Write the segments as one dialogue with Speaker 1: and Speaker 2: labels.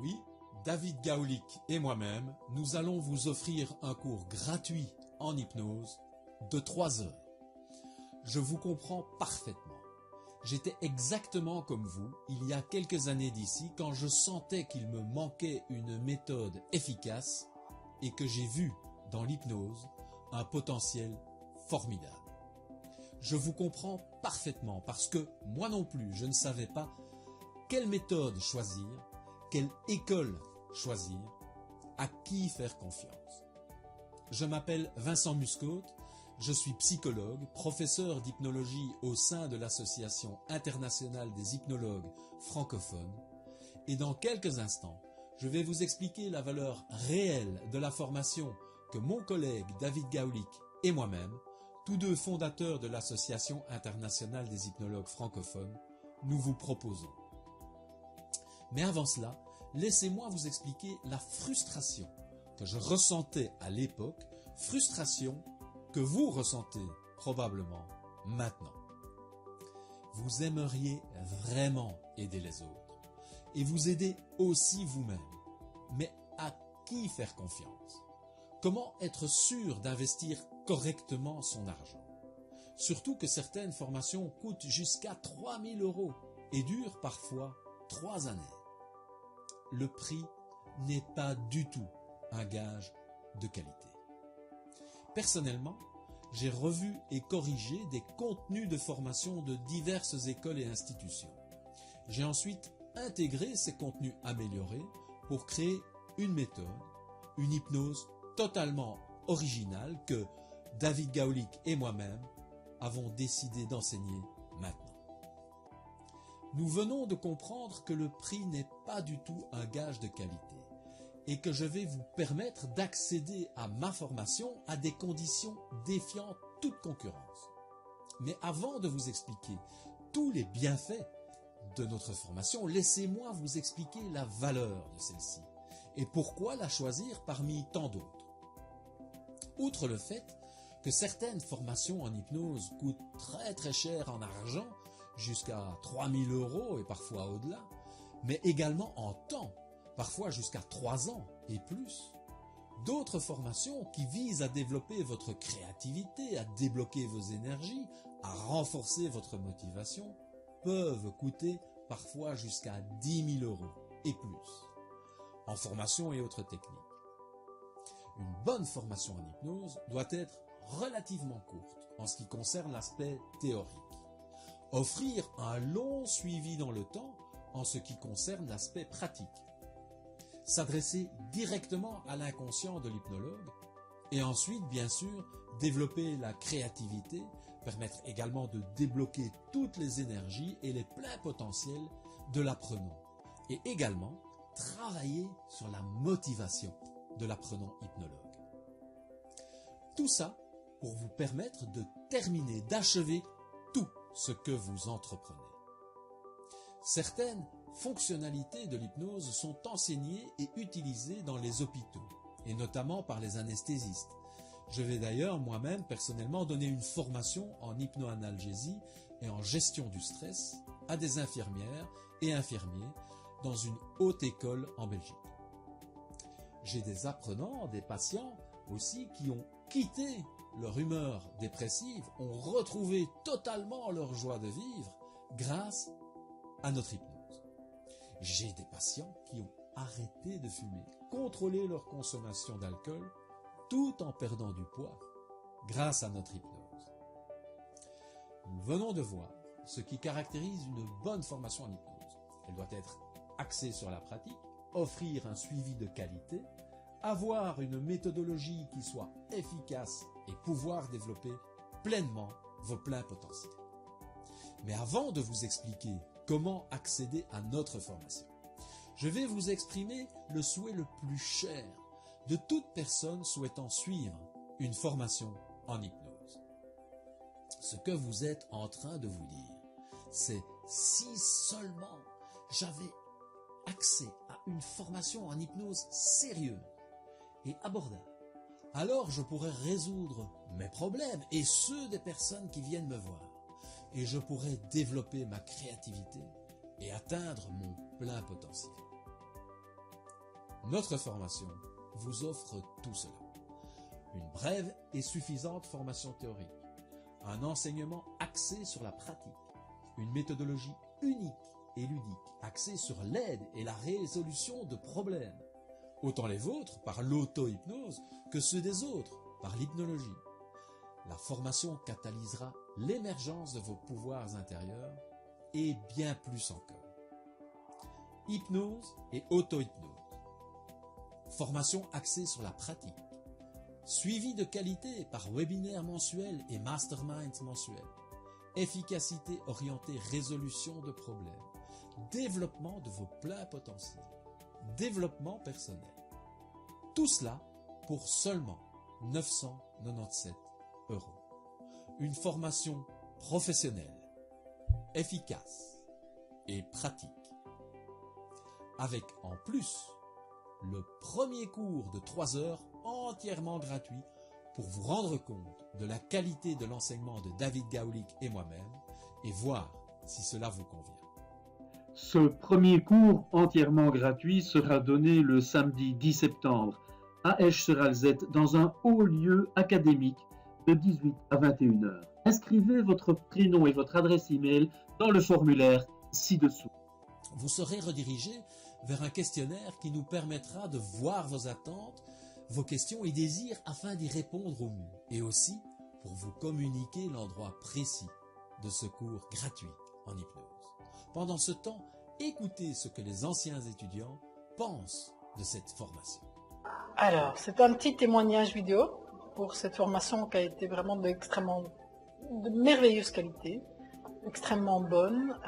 Speaker 1: Oui, David Gaulick et moi-même, nous allons vous offrir un cours gratuit en hypnose de 3 heures. Je vous comprends parfaitement. J'étais exactement comme vous il y a quelques années d'ici quand je sentais qu'il me manquait une méthode efficace et que j'ai vu dans l'hypnose un potentiel formidable. Je vous comprends parfaitement parce que moi non plus je ne savais pas quelle méthode choisir, quelle école choisir, à qui faire confiance. Je m'appelle Vincent Muscotte, je suis psychologue, professeur d'hypnologie au sein de l'Association internationale des hypnologues francophones et dans quelques instants, je vais vous expliquer la valeur réelle de la formation que mon collègue David Gaulick et moi-même, tous deux fondateurs de l'Association internationale des hypnologues francophones, nous vous proposons. Mais avant cela, laissez-moi vous expliquer la frustration que je ressentais à l'époque, frustration que vous ressentez probablement maintenant. Vous aimeriez vraiment aider les autres et vous aider aussi vous-même. Mais à qui faire confiance? Comment être sûr d'investir correctement son argent? Surtout que certaines formations coûtent jusqu'à 3 000 € et durent parfois 3 années. Le prix n'est pas du tout un gage de qualité. Personnellement, j'ai revu et corrigé des contenus de formation de diverses écoles et institutions. J'ai ensuite intégré ces contenus améliorés pour créer une méthode, une hypnose totalement originale que David Gaulick et moi-même avons décidé d'enseigner maintenant. Nous venons de comprendre que le prix n'est pas du tout un gage de qualité et que je vais vous permettre d'accéder à ma formation à des conditions défiant toute concurrence. Mais avant de vous expliquer tous les bienfaits de notre formation, laissez-moi vous expliquer la valeur de celle-ci et pourquoi la choisir parmi tant d'autres. Outre le fait que certaines formations en hypnose coûtent très cher en argent, jusqu'à 3 000 € et parfois au-delà, mais également en temps, parfois jusqu'à 3 ans et plus. D'autres formations qui visent à développer votre créativité, à débloquer vos énergies, à renforcer votre motivation, peuvent coûter parfois jusqu'à 10 000 € et plus, en formation et autres techniques. Une bonne formation en hypnose doit être relativement courte en ce qui concerne l'aspect théorique. Offrir un long suivi dans le temps en ce qui concerne l'aspect pratique. S'adresser directement à l'inconscient de l'hypnologue et ensuite, bien sûr, développer la créativité, permettre également de débloquer toutes les énergies et les pleins potentiels de l'apprenant et également travailler sur la motivation de l'apprenant hypnologue. Tout ça pour vous permettre de terminer, d'achever tout ce que vous entreprenez. Certaines fonctionnalités de l'hypnose sont enseignées et utilisées dans les hôpitaux, et notamment par les anesthésistes. Je vais d'ailleurs moi-même personnellement donner une formation en hypnoanalgésie et en gestion du stress à des infirmières et infirmiers dans une haute école en Belgique. J'ai des apprenants, des patients aussi qui ont quitté leur humeur dépressive, ont retrouvé totalement leur joie de vivre grâce à notre hypnose. J'ai des patients qui ont arrêté de fumer, contrôlé leur consommation d'alcool, tout en perdant du poids grâce à notre hypnose. Nous venons de voir ce qui caractérise une bonne formation en hypnose. Elle doit être axée sur la pratique, offrir un suivi de qualité, avoir une méthodologie qui soit efficace et pouvoir développer pleinement vos pleins potentiels. Mais avant de vous expliquer comment accéder à notre formation, je vais vous exprimer le souhait le plus cher de toute personne souhaitant suivre une formation en hypnose. Ce que vous êtes en train de vous dire, c'est si seulement j'avais accès à une formation en hypnose sérieuse et abordable, alors je pourrais résoudre mes problèmes et ceux des personnes qui viennent me voir, et je pourrais développer ma créativité et atteindre mon plein potentiel. Notre formation vous offre tout cela. Une brève et suffisante formation théorique, un enseignement axé sur la pratique, une méthodologie unique et ludique, axée sur l'aide et la résolution de problèmes, autant les vôtres par l'auto-hypnose que ceux des autres par l'hypnologie. La formation catalysera l'émergence de vos pouvoirs intérieurs et bien plus encore. Hypnose et auto-hypnose. Formation axée sur la pratique. Suivi de qualité par webinaire mensuel et mastermind mensuel. Efficacité orientée résolution de problèmes. Développement de vos pleins potentiels. Développement personnel. Tout cela pour seulement 997 €. Une formation professionnelle, efficace et pratique. Avec en plus le premier cours de 3 heures entièrement gratuit pour vous rendre compte de la qualité de l'enseignement de David Gaulick et moi-même et voir si cela vous convient.
Speaker 2: Ce premier cours entièrement gratuit sera donné le samedi 10 septembre à Esch-sur-Alzette dans un haut lieu académique de 18 à 21 heures. Inscrivez votre prénom et votre adresse email dans le formulaire ci-dessous.
Speaker 1: Vous serez redirigé vers un questionnaire qui nous permettra de voir vos attentes, vos questions et désirs afin d'y répondre au mieux. Et aussi pour vous communiquer l'endroit précis de ce cours gratuit en hypnose. Pendant ce temps, écoutez ce que les anciens étudiants pensent de cette formation.
Speaker 3: Alors, c'est un petit témoignage vidéo pour cette formation qui a été vraiment de merveilleuse qualité, extrêmement bonne.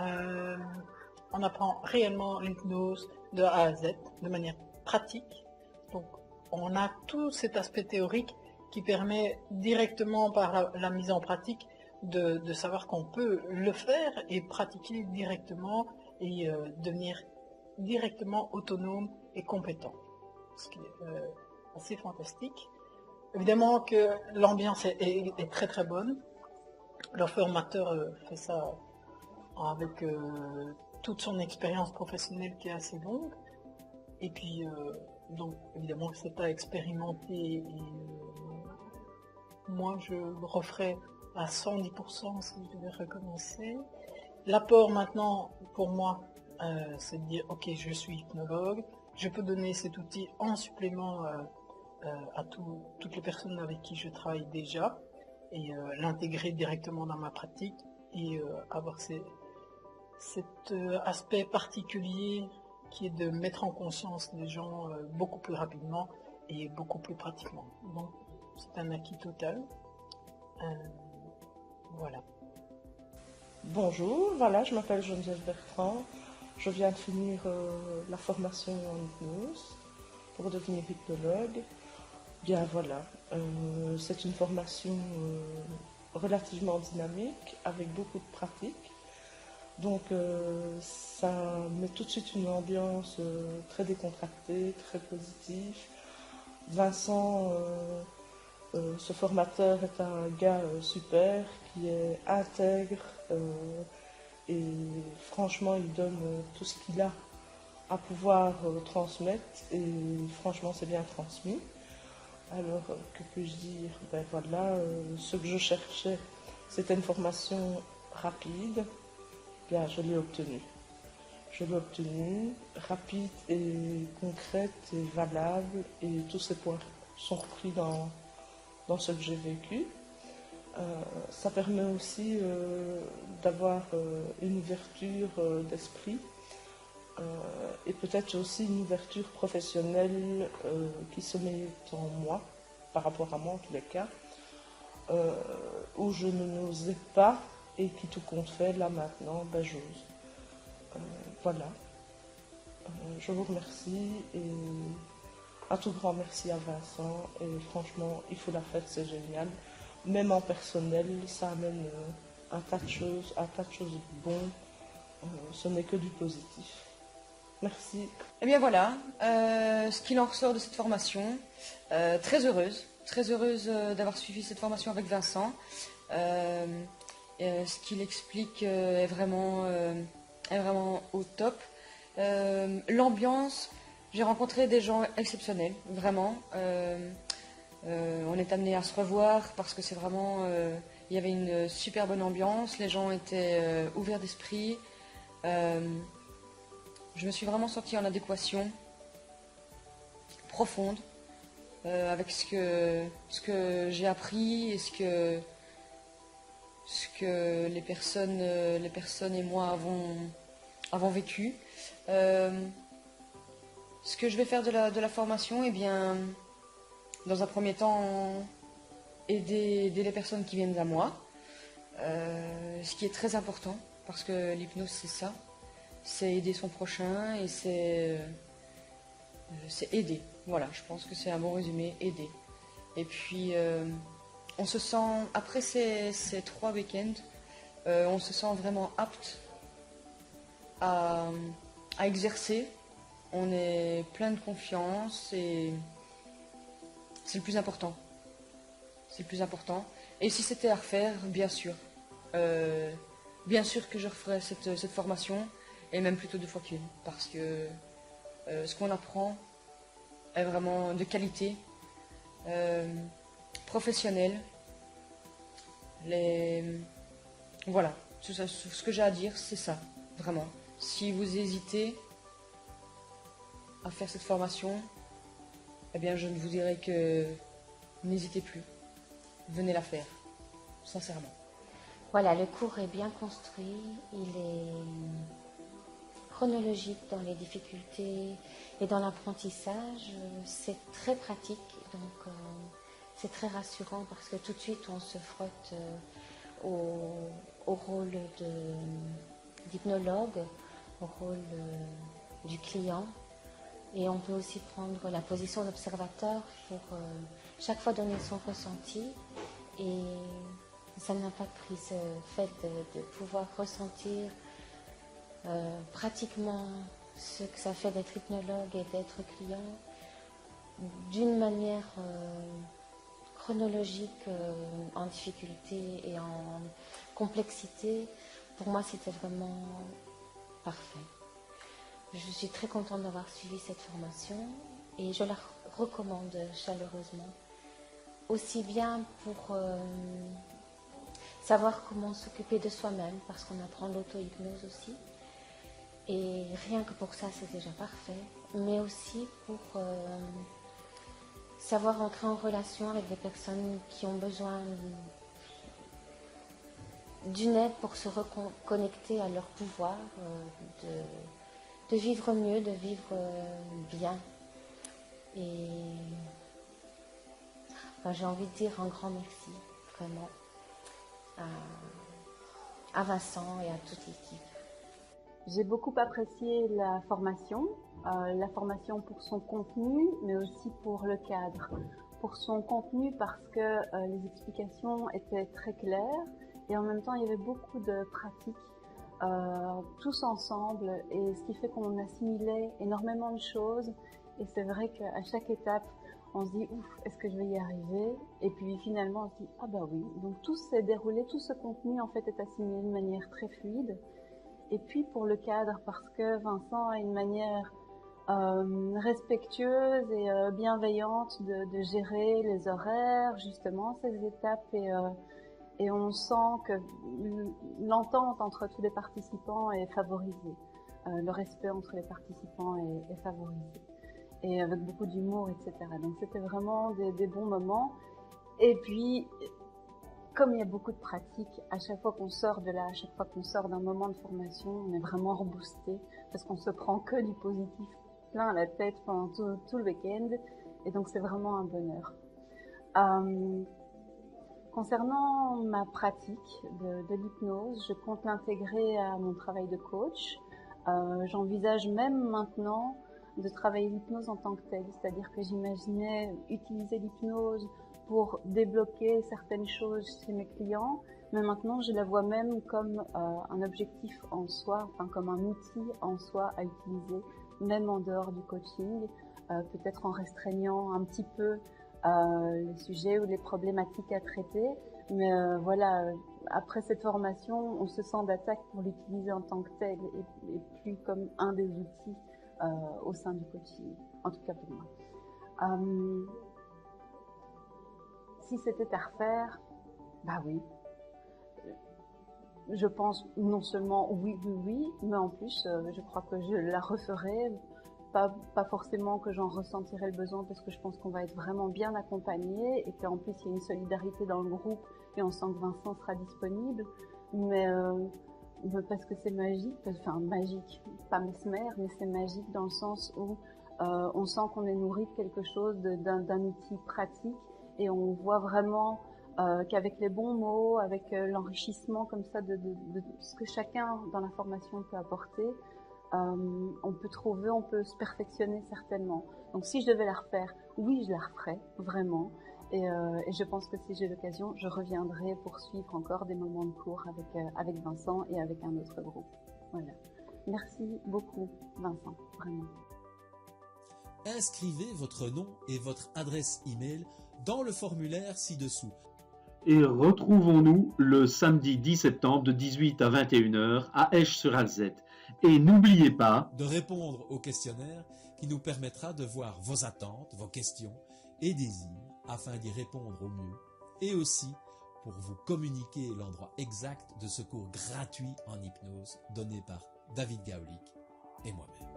Speaker 3: On apprend réellement l'hypnose de A à Z, de manière pratique. Donc, on a tout cet aspect théorique qui permet directement par la mise en pratique de savoir qu'on peut le faire et pratiquer directement et devenir directement autonome et compétent. Ce qui est assez fantastique. Évidemment que l'ambiance est très très bonne. Le formateur fait ça avec toute son expérience professionnelle qui est assez longue. Et puis, donc évidemment que c'est à expérimenter. Et, moi, je le referai à 110% si je devais recommencer. L'apport maintenant, pour moi, c'est de dire, ok, je suis hypnologue, je peux donner cet outil en supplément à toutes les personnes avec qui je travaille déjà et l'intégrer directement dans ma pratique et avoir cet aspect particulier qui est de mettre en conscience les gens beaucoup plus rapidement et beaucoup plus pratiquement. Donc c'est un acquis total. Voilà.
Speaker 4: Bonjour, voilà, je m'appelle Geneviève Bertrand. Je viens de finir la formation en hypnose pour devenir hypnologue. Bien voilà, c'est une formation relativement dynamique avec beaucoup de pratique. Donc ça met tout de suite une ambiance très décontractée, très positive. Vincent, ce formateur est un gars super qui est intègre et franchement il donne tout ce qu'il a à pouvoir transmettre et franchement c'est bien transmis. Alors que puis-je dire? Ben voilà, ce que je cherchais c'était une formation rapide, bien je l'ai obtenue. Je l'ai obtenue, rapide et concrète et valable et tous ces points sont repris dans ce que j'ai vécu. Ça permet aussi d'avoir une ouverture d'esprit et peut-être aussi une ouverture professionnelle qui se met en moi, par rapport à moi en tous les cas, où je ne n'osais pas et qui tout compte fait, là maintenant, ben j'ose. Voilà. Je vous remercie et un tout grand merci à Vincent et franchement, il faut la faire, c'est génial. Même en personnel, ça amène un tas de choses de bon. Ce n'est que du positif. Merci.
Speaker 5: Eh bien voilà, ce qu'il en ressort de cette formation. Très heureuse d'avoir suivi cette formation avec Vincent. Ce qu'il explique est vraiment au top. L'ambiance J'ai rencontré des gens exceptionnels, vraiment. On est amené à se revoir parce que c'est vraiment... il y avait une super bonne ambiance, les gens étaient ouverts d'esprit. Je me suis vraiment sentie en adéquation profonde avec ce que j'ai appris et ce que les personnes et moi avons vécu. Ce que je vais faire de la formation, eh bien, dans un premier temps, aider les personnes qui viennent à moi, ce qui est très important, parce que l'hypnose, c'est ça, c'est aider son prochain et c'est aider. Voilà, je pense que c'est un bon résumé, aider. Et puis, on se sent, après ces 3 week-ends, on se sent vraiment apte à exercer. On est plein de confiance et c'est le plus important. C'est le plus important. Et si c'était à refaire, bien sûr. Bien sûr que je referais cette formation, et même plutôt 2 fois qu'une. Parce que ce qu'on apprend est vraiment de qualité, professionnelle. Voilà, ce que j'ai à dire, c'est ça, vraiment. Si vous hésitez à faire cette formation, eh bien je ne vous dirai que n'hésitez plus. Venez la faire, sincèrement.
Speaker 6: Voilà, le cours est bien construit, il est chronologique dans les difficultés et dans l'apprentissage. C'est très pratique, donc c'est très rassurant parce que tout de suite on se frotte au rôle d'hypnologue, au rôle du client. Et on peut aussi prendre la position d'observateur pour chaque fois donner son ressenti. Et ça n'a pas de prix, ce fait de pouvoir ressentir pratiquement ce que ça fait d'être hypnologue et d'être client d'une manière chronologique, en difficulté et en complexité. Pour moi, c'était vraiment parfait. Je suis très contente d'avoir suivi cette formation et je la recommande chaleureusement. Aussi bien pour savoir comment s'occuper de soi-même, parce qu'on apprend l'auto-hypnose aussi. Et rien que pour ça, c'est déjà parfait. Mais aussi pour savoir entrer en relation avec des personnes qui ont besoin d'une aide pour se reconnecter à leur pouvoir, de vivre mieux, de vivre bien. Et j'ai envie de dire un grand merci, vraiment, à Vincent et à toute l'équipe.
Speaker 7: J'ai beaucoup apprécié la formation pour son contenu, mais aussi pour le cadre. Pour son contenu parce que les explications étaient très claires et en même temps il y avait beaucoup de pratiques tous ensemble, et ce qui fait qu'on assimilait énormément de choses. Et c'est vrai qu'à chaque étape, on se dit ouf, est-ce que je vais y arriver? Et puis finalement, on se dit ah bah oui. Donc tout s'est déroulé, tout ce contenu en fait est assimilé de manière très fluide. Et puis pour le cadre, parce que Vincent a une manière respectueuse et bienveillante de gérer les horaires, justement ces étapes, et on sent que l'entente entre tous les participants est favorisée. Le respect entre les participants est favorisé. Et avec beaucoup d'humour, etc. Donc c'était vraiment des bons moments. Et puis, comme il y a beaucoup de pratiques, à chaque fois qu'on sort de là, à chaque fois qu'on sort d'un moment de formation, on est vraiment reboosté parce qu'on se prend que du positif plein la tête pendant tout le week-end. Et donc c'est vraiment un bonheur. Concernant ma pratique de l'hypnose, je compte l'intégrer à mon travail de coach. J'envisage même maintenant de travailler l'hypnose en tant que telle, c'est-à-dire que j'imaginais utiliser l'hypnose pour débloquer certaines choses chez mes clients, mais maintenant je la vois même comme un objectif en soi, enfin comme un outil en soi à utiliser, même en dehors du coaching, peut-être en restreignant un petit peu les sujets ou les problématiques à traiter, mais voilà, après cette formation, on se sent d'attaque pour l'utiliser en tant que tel et plus comme un des outils au sein du coaching, en tout cas pour moi. Si c'était à refaire, bah oui. Je pense non seulement oui, mais en plus, je crois que je la referai. Pas forcément que j'en ressentirai le besoin parce que je pense qu'on va être vraiment bien accompagné et qu'en plus il y a une solidarité dans le groupe et on sent que Vincent sera disponible. Mais parce que c'est magique, enfin magique, pas mesmer, mais c'est magique dans le sens où on sent qu'on est nourri de quelque chose, d'un outil pratique et on voit vraiment qu'avec les bons mots, avec l'enrichissement comme ça de ce que chacun dans la formation peut apporter, on peut se perfectionner certainement. Donc si je devais la refaire, oui, je la referais, vraiment. Et je pense que si j'ai l'occasion, je reviendrai pour suivre encore des moments de cours avec Vincent et avec un autre groupe. Voilà. Merci beaucoup, Vincent, vraiment.
Speaker 1: Inscrivez votre nom et votre adresse email dans le formulaire ci-dessous.
Speaker 2: Et retrouvons-nous le samedi 10 septembre de 18 à 21h à Esch-sur-Alzette. Et n'oubliez pas
Speaker 1: de répondre au questionnaire qui nous permettra de voir vos attentes, vos questions et désirs afin d'y répondre au mieux et aussi pour vous communiquer l'endroit exact de ce cours gratuit en hypnose donné par David Gaulick et moi-même.